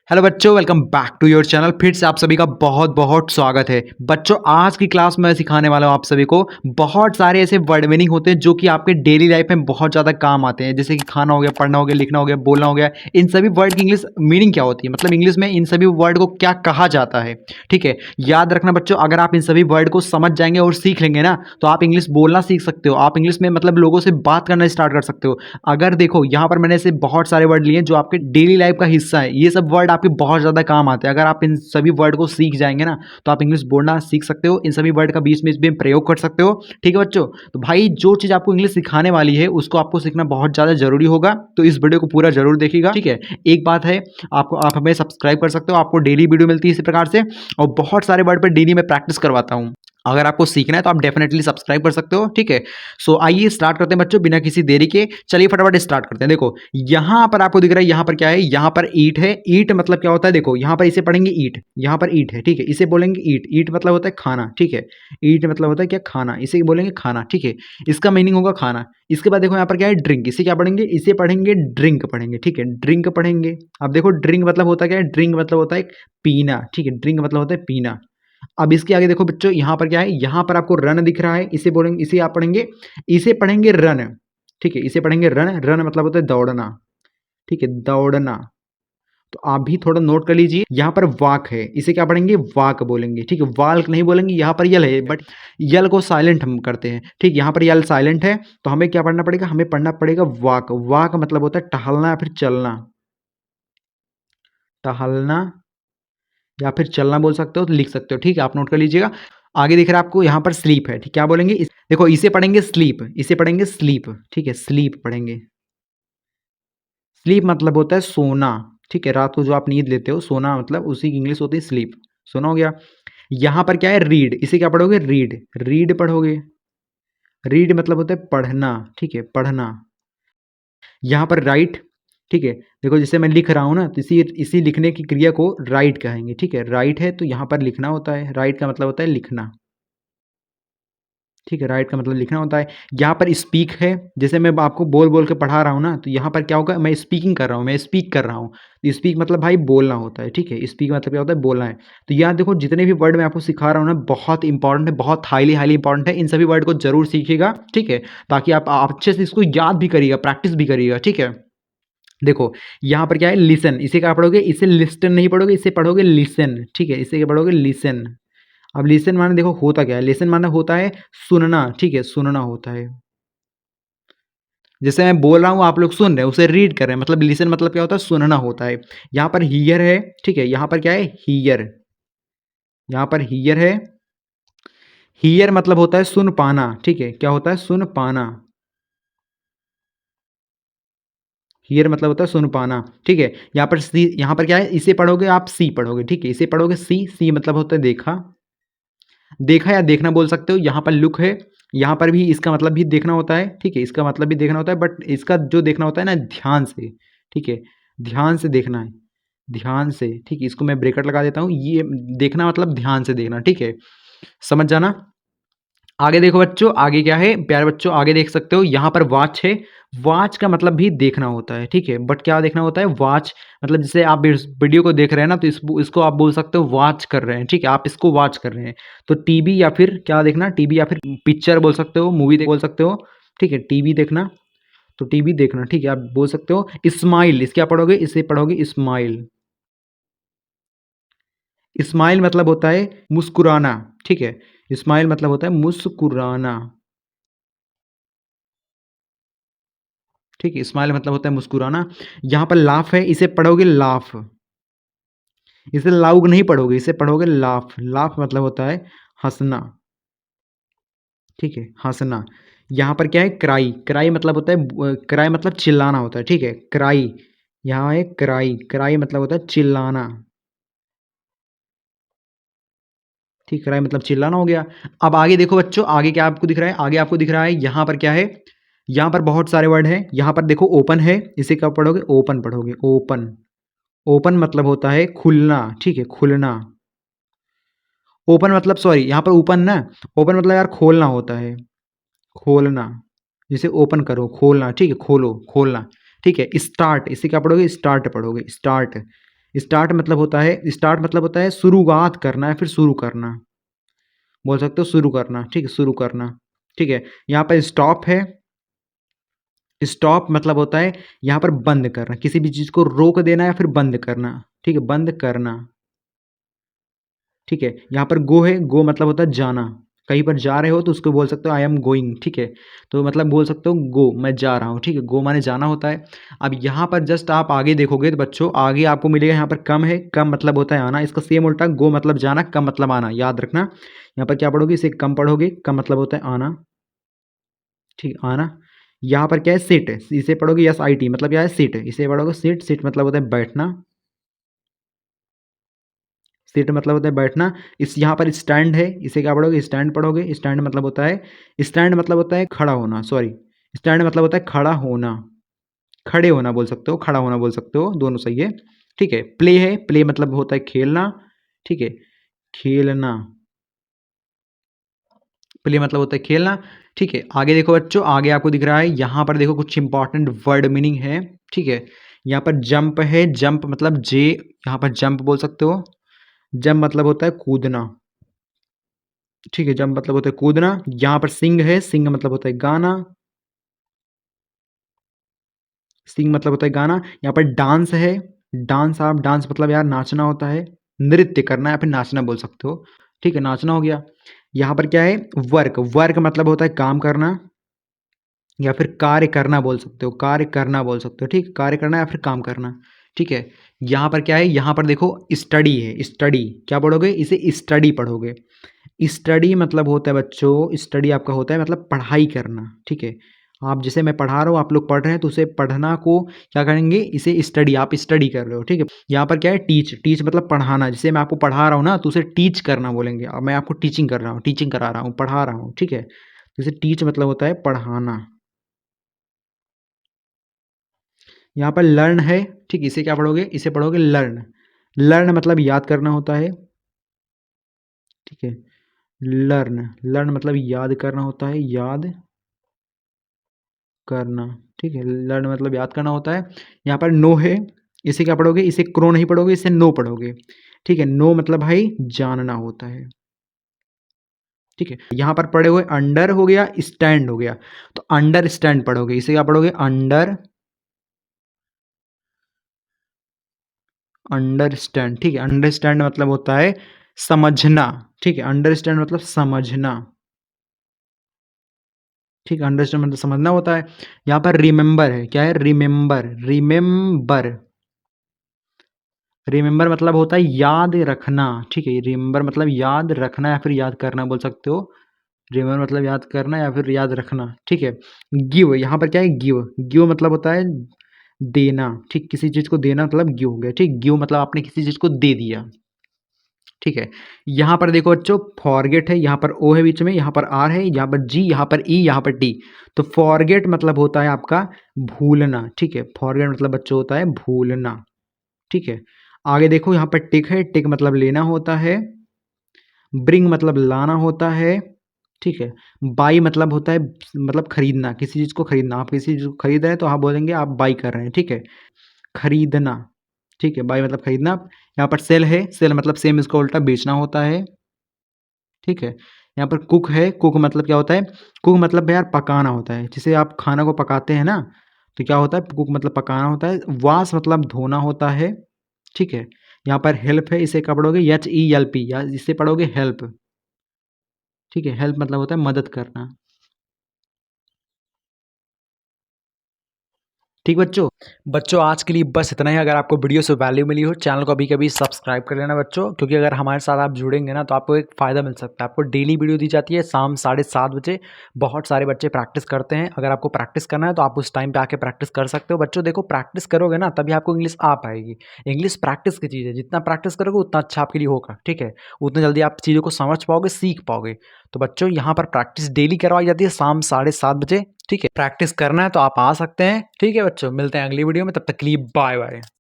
Hello बच्चों, welcome back to your channel. फिर से आप सभी का बहुत बहुत स्वागत है। बच्चों, आज की क्लास में सिखाने वाला हूँ आप सभी को बहुत सारे ऐसे वर्ड मीनिंग होते हैं जो कि आपके डेली लाइफ में बहुत ज़्यादा काम आते हैं। जैसे कि खाना हो गया, पढ़ना हो गया, लिखना हो गया, बोलना हो गया। इन सभी वर्ड की इंग्लिश मीनिंग क्या होती है, मतलब इंग्लिश में इन सभी वर्ड को क्या कहा जाता है। ठीक है, याद रखना बच्चों, अगर आप इन सभी वर्ड को समझ जाएंगे और सीख लेंगे ना, तो आप इंग्लिश बोलना सीख सकते हो। आप इंग्लिश में मतलब लोगों से बात करना स्टार्ट कर सकते हो। अगर देखो, यहाँ पर मैंने ऐसे बहुत सारे वर्ड लिए जो आपके डेली लाइफ का हिस्सा है। ये सब वर्ड आपके बहुत ज़्यादा काम आते हैं। अगर आप इन सभी वर्ड को सीख जाएंगे ना, तो आप इंग्लिश बोलना सीख सकते हो। इन सभी वर्ड का बीच में इसमें प्रयोग कर सकते हो। ठीक है बच्चों, तो भाई जो चीज़ आपको इंग्लिश सिखाने वाली है उसको आपको सीखना बहुत ज़्यादा जरूरी होगा। तो इस वीडियो को पूरा जरूर देखिएगा। ठीक है, एक बात है, आप हमें सब्सक्राइब कर सकते हो। आपको डेली वीडियो मिलती है इसी प्रकार से, और बहुत सारे वर्ड पर डेली में प्रैक्टिस करवाता हूँ। अगर आपको सीखना है तो आप डेफिनेटली सब्सक्राइब कर सकते हो। ठीक है, सो आइए स्टार्ट करते हैं बच्चों, बिना किसी देरी के। चलिए फटाफट स्टार्ट करते हैं। देखो, यहां पर आपको दिख रहा है, यहां पर क्या है, यहां पर ईट है। ईट मतलब क्या होता है, देखो यहां पर इसे पढ़ेंगे ईट, यहां पर ईट है। ठीक है, इसे बोलेंगे ईट। ईट मतलब होता है खाना। ठीक है, ईट मतलब होता है क्या, खाना। इसे बोलेंगे खाना। ठीक है, इसका मीनिंग होगा खाना। इसके बाद देखो यहाँ पर क्या है, ड्रिंक। इसे क्या पढ़ेंगे, इसे पढ़ेंगे ड्रिंक पढ़ेंगे। ठीक है, ड्रिंक पढ़ेंगे। अब देखो, ड्रिंक मतलब होता क्या है, ड्रिंक मतलब होता है पीना। ठीक है, ड्रिंक मतलब होता है पीना। अब इसके आगे देखो बच्चों, यहाँ पर क्या है, यहाँ पर आपको रन दिख रहा है। इसे बोलेंगे, इसे आप पढ़ेंगे, इसे पढ़ेंगे रन। ठीक है, इसे पढ़ेंगे रन। रन मतलब होता है दौड़ना। ठीक है, दौड़ना। तो आप भी थोड़ा नोट कर लीजिए। यहाँ पर वाक है, इसे क्या पढ़ेंगे, वाक बोलेंगे। ठीक है, वाल्क नहीं बोलेंगे। यहाँ पर यल है, बट यल को साइलेंट हम करते हैं। ठीक, यहाँ पर यल साइलेंट है, तो हमें क्या पढ़ना पड़ेगा, हमें पढ़ना पड़ेगा वाक। वाक मतलब होता है टहलना या फिर चलना। टहलना या फिर चलना बोल सकते हो, तो लिख सकते हो। ठीक है, आप नोट कर लीजिएगा। आगे दिख रहा है आपको, यहाँ पर स्लीप है। ठीक, क्या बोलेंगे, देखो इसे पढ़ेंगे स्लीप, इसे पढ़ेंगे स्लीप। ठीक है, स्लीप पढ़ेंगे। स्लीप मतलब होता है सोना। ठीक है, रात को जो आप नींद लेते हो, सोना मतलब उसी की इंग्लिश होती है स्लीप। सोना हो गया। यहाँ पर क्या है, रीड। इसे क्या पढ़ोगे, रीड। रीड पढ़ोगे। रीड मतलब होता है पढ़ना। ठीक है, पढ़ना। यहाँ पर राइट। ठीक है, देखो जैसे मैं लिख रहा हूँ ना, तो इसी इसी लिखने की क्रिया को राइट कहेंगे। ठीक है, राइट है तो यहाँ पर लिखना होता है। राइट का मतलब होता है लिखना। ठीक है, राइट का मतलब लिखना होता है। यहाँ पर स्पीक है, जैसे मैं आपको बोल बोल के पढ़ा रहा हूँ ना, तो यहाँ पर क्या होगा, मैं स्पीकिंग कर रहा हूँ, मैं स्पीक कर रहा हूँ। तो स्पीक मतलब भाई बोलना होता है। ठीक है, स्पीक मतलब क्या होता है, बोलना है। तो यहाँ देखो, जितने भी वर्ड मैं आपको सिखा रहा हूँ ना, बहुत इंपॉर्टेंट है, बहुत हाईली हाईली इंपॉर्टेंट है। इन सभी वर्ड को जरूर सीखिएगा। ठीक है, ताकि आप अच्छे से इसको याद भी करिएगा, प्रैक्टिस भी करिएगा। ठीक है, देखो यहाँ पर क्या है, लिसन। इसे क्या पढ़ोगे, इसे लिस्टन नहीं पढ़ोगे, इसे पढ़ोगे लिसन। ठीक है, इसे क्या पढ़ोगे, लिसन। अब लिसन माने देखो होता क्या है, लिसन माने होता है सुनना। ठीक है, सुनना होता है। जैसे मैं बोल रहा हूँ, आप लोग सुन रहे हैं, उसे रीड कर रहे हैं, मतलब लिसन मतलब क्या होता है, सुनना होता है। यहाँ पर हियर है। ठीक है, यहाँ पर क्या है, हियर। यहाँ पर हियर है। हियर मतलब होता है सुन पाना। ठीक है, क्या होता है, सुन पाना। हियर मतलब होता है सुन पाना। ठीक है, यहाँ पर सी, यहाँ पर क्या है, इसे पढ़ोगे आप सी पढ़ोगे। ठीक है, इसे पढ़ोगे सी। सी मतलब होता है देखा। देखा या देखना बोल सकते हो। यहाँ पर लुक है, यहाँ पर भी इसका मतलब भी देखना होता है। ठीक है, इसका मतलब भी देखना होता है, बट इसका जो देखना होता है ना, ध्यान से। ठीक है, ध्यान से देखना है, ध्यान से। ठीक है, इसको मैं ब्रेकेट लगा देता हूँ। ये देखना मतलब ध्यान से देखना। ठीक है, समझ जाना। आगे देखो बच्चों, आगे क्या है प्यारे बच्चों, आगे देख सकते हो, यहाँ पर वॉच है। वॉच का मतलब भी देखना होता है। ठीक है, बट क्या देखना होता है, वॉच मतलब जैसे आप इस वीडियो को देख रहे हैं ना, तो इसको आप बोल सकते हो वॉच कर रहे हैं। ठीक है, आप इसको वॉच कर रहे हैं। तो टीवी या फिर क्या देखना, टीवी या फिर पिक्चर बोल सकते हो, मूवी बोल सकते हो। ठीक है, टीवी देखना, तो टीवी देखना। ठीक है, आप बोल सकते हो स्माइल। इस क्या पढ़ोगे, इसे पढ़ोगे स्माइल। स्माइल मतलब होता है मुस्कुराना। ठीक है, स्माइल मतलब होता है मुस्कुराना। ठीक है, स्माइल मतलब होता है मुस्कुराना। यहाँ पर लाफ है, इसे पढ़ोगे लाफ। इसे लाउग नहीं पढ़ोगे, इसे पढ़ोगे लाफ। लाफ मतलब होता है हंसना। ठीक है, हंसना। यहाँ पर क्या है, क्राई। क्राई मतलब होता है, क्राई मतलब चिल्लाना होता है। ठीक है, क्राई। यहाँ है क्राई। क्राई मतलब होता है चिल्लाना। ठीक, क्राई मतलब चिल्लाना हो गया। अब आगे देखो बच्चों, आगे क्या आपको दिख रहा है, आगे आपको दिख रहा है, यहाँ पर क्या है, यहाँ पर बहुत सारे वर्ड हैं। यहाँ पर देखो ओपन है, इसे क्या पढ़ोगे, ओपन पढ़ोगे, ओपन। ओपन मतलब होता है खुलना। ठीक है, खुलना। ओपन मतलब, सॉरी, यहाँ पर ओपन ना, ओपन मतलब यार खोलना होता है, खोलना। जैसे ओपन करो, खोलना। ठीक है, खोलो, खोलना। ठीक है, स्टार्ट। इसे क्या पढ़ोगे, स्टार्ट पढ़ोगे, स्टार्ट। स्टार्ट मतलब होता है शुरुआत करना या फिर शुरू करना, बोल सकते हो शुरू करना, ठीक है, शुरू करना, ठीक है। यहाँ पर स्टॉप है, स्टॉप मतलब होता है यहाँ पर बंद करना, किसी भी चीज़ को रोक देना या फिर बंद करना, ठीक है, बंद करना, ठीक है। यहाँ पर गो है, गो मतलब होता है जाना, कहीं पर जा रहे हो तो उसको बोल सकते हो आई एम गोइंग, ठीक है। तो मतलब बोल सकते हो गो, मैं जा रहा हूँ, ठीक है, गो माने जाना होता है। अब यहाँ पर जस्ट आप आगे देखोगे तो बच्चों आगे आपको मिलेगा यहाँ पर कम है, कम मतलब होता है आना, इसका सेम उल्टा, गो मतलब जाना, कम मतलब आना, याद रखना। यहाँ पर क्या पढ़ोगे, इसे कम पढ़ोगे, कम मतलब होता है आना, ठीक, आना। यहाँ पर क्या है, सिट, इसे पढ़ोगे यस आई टी मतलब क्या है, सिट, इसे पढ़ोगे सिट, सिट मतलब होता है बैठना, सीट मतलब होता है बैठना। इस यहाँ पर स्टैंड है, इसे क्या पढ़ोगे, स्टैंड पढ़ोगे, स्टैंड मतलब होता है, स्टैंड मतलब होता है खड़ा होना, सॉरी, स्टैंड मतलब होता है खड़ा होना, खड़े होना बोल सकते हो, खड़ा होना बोल सकते हो, दोनों सही है, ठीक है। प्ले है, प्ले मतलब होता है खेलना, ठीक है, खेलना, प्ले मतलब होता है खेलना, ठीक है। आगे देखो बच्चों, आगे आपको दिख रहा है, यहाँ पर देखो कुछ इंपॉर्टेंट वर्ड मीनिंग है, ठीक है। यहाँ पर जंप है, जंप मतलब जे, यहाँ पर जंप बोल सकते हो, जंप मतलब होता है कूदना, ठीक है, जंप मतलब होता है कूदना। यहाँ पर सिंग है, सिंग मतलब होता है गाना, सिंग मतलब होता है गाना। यहाँ पर डांस है, डांस, आप डांस मतलब यार नाचना होता है, नृत्य करना या फिर नाचना बोल सकते हो, ठीक है, नाचना हो गया। यहाँ पर क्या है, वर्क, वर्क मतलब होता है काम करना या फिर कार्य करना बोल सकते हो, कार्य करना बोल सकते हो, ठीक, कार्य करना या फिर काम करना, ठीक है। यहाँ पर क्या है, यहाँ पर देखो स्टडी है, स्टडी क्या पढ़ोगे, इसे स्टडी पढ़ोगे। स्टडी मतलब होता है बच्चों, स्टडी आपका होता है मतलब पढ़ाई करना, ठीक है। आप जैसे मैं पढ़ा रहा हूँ, आप लोग पढ़ रहे हैं, तो उसे पढ़ना को क्या करेंगे, इसे स्टडी, आप स्टडी कर रहे हो, ठीक है। यहाँ पर क्या है, टीच, टीच मतलब पढ़ाना, जैसे मैं आपको पढ़ा रहा हूँ ना तो उसे टीच करना बोलेंगे, अब मैं आपको टीचिंग कर रहा हूँ, टीचिंग करा रहा हूँ, पढ़ा रहा हूँ, ठीक है। जैसे टीच मतलब होता है पढ़ाना। यहाँ पर लर्न है, ठीक, इसे क्या पढ़ोगे, इसे पढ़ोगे लर्न, लर्न मतलब याद करना होता है, ठीक है, लर्न, लर्न मतलब याद करना होता है, याद करना, ठीक है, लर्न मतलब याद करना होता है। यहाँ पर नो है, इसे क्या पढ़ोगे, इसे क्रो नहीं पढ़ोगे, इसे नो पढ़ोगे, ठीक है। नो मतलब भाई जानना होता है, ठीक है। यहाँ पर पढ़े हुए अंडर हो गया, स्टैंड हो गया, तो अंडरस्टैंड पढ़ोगे, इसे क्या पढ़ोगे, अंडर, अंडरस्टैंड, ठीक है। अंडरस्टैंड मतलब होता है समझना, ठीक है, अंडरस्टैंड मतलब समझना, ठीक है, अंडरस्टैंड मतलब समझना होता है। यहाँ पर रिमेंबर है, क्या है, रिमेंबर, रिमेंबर, रिमेंबर मतलब होता है याद रखना, ठीक है, रिमेंबर मतलब याद रखना या फिर याद करना बोल सकते हो, रिमेंबर मतलब याद करना या फिर याद रखना, ठीक है। गिव, यहाँ पर क्या है, गिव, गिव मतलब होता है देना, ठीक, किसी चीज़ को देना मतलब गिव हो गया, ठीक, गिव मतलब आपने किसी चीज़ को दे दिया, ठीक है। यहाँ पर देखो बच्चों, फॉरगेट है, यहाँ पर ओ है बीच में, यहाँ पर आर है, यहाँ पर जी, यहाँ पर ई, यहाँ पर टी, तो फॉरगेट मतलब होता है आपका भूलना, ठीक है, फॉरगेट मतलब बच्चों होता है भूलना, ठीक है। आगे देखो, यहाँ पर टिक है, टिक मतलब लेना होता है, ब्रिंग मतलब लाना होता है, ठीक है। बाई मतलब होता है मतलब खरीदना, किसी चीज़ को खरीदना, आप किसी चीज़ को खरीद रहे हैं तो आप बोलेंगे आप बाई कर रहे हैं, ठीक है, खरीदना, ठीक है, बाई मतलब खरीदना। यहाँ पर सेल है, सेल मतलब सेम इसका उल्टा बेचना होता है, ठीक है। यहाँ पर कुक है, कुक मतलब क्या होता है, कुक मतलब यार पकाना होता है, जिसे आप खाना को पकाते हैं ना, तो क्या होता है, कुक मतलब पकाना होता है। वॉश मतलब धोना होता है, ठीक है। यहाँ पर हेल्प है, इसे क्या पढ़ोगे, एच ई एल पी, या इसे पढ़ोगे हेल्प, ठीक है, हेल्प मतलब होता है मदद करना, ठीक बच्चों। बच्चों आज के लिए बस इतना ही। अगर आपको वीडियो से वैल्यू मिली हो, चैनल को अभी कभी सब्सक्राइब कर लेना बच्चों, क्योंकि अगर हमारे साथ आप जुड़ेंगे ना तो आपको एक फ़ायदा मिल सकता है। आपको डेली वीडियो दी जाती है शाम 7:30 बजे। बहुत सारे बच्चे प्रैक्टिस करते हैं, अगर आपको प्रैक्टिस करना है तो आप उस टाइम पे आके प्रैक्टिस कर सकते हो। बच्चों देखो, प्रैक्टिस करोगे ना तभी आपको इंग्लिश आ पाएगी। इंग्लिश प्रैक्टिस की चीज़ है, जितना प्रैक्टिस करोगे उतना अच्छा आपके लिए होगा, ठीक है, उतनी जल्दी आप चीज़ों को समझ पाओगे, सीख पाओगे। तो बच्चों यहाँ पर प्रैक्टिस डेली करवाई जाती है शाम 7:30 बजे, ठीक है। प्रैक्टिस करना है तो आप आ सकते हैं, ठीक है बच्चों। मिलते हैं अगली वीडियो में, तब तक के लिए बाय बाय।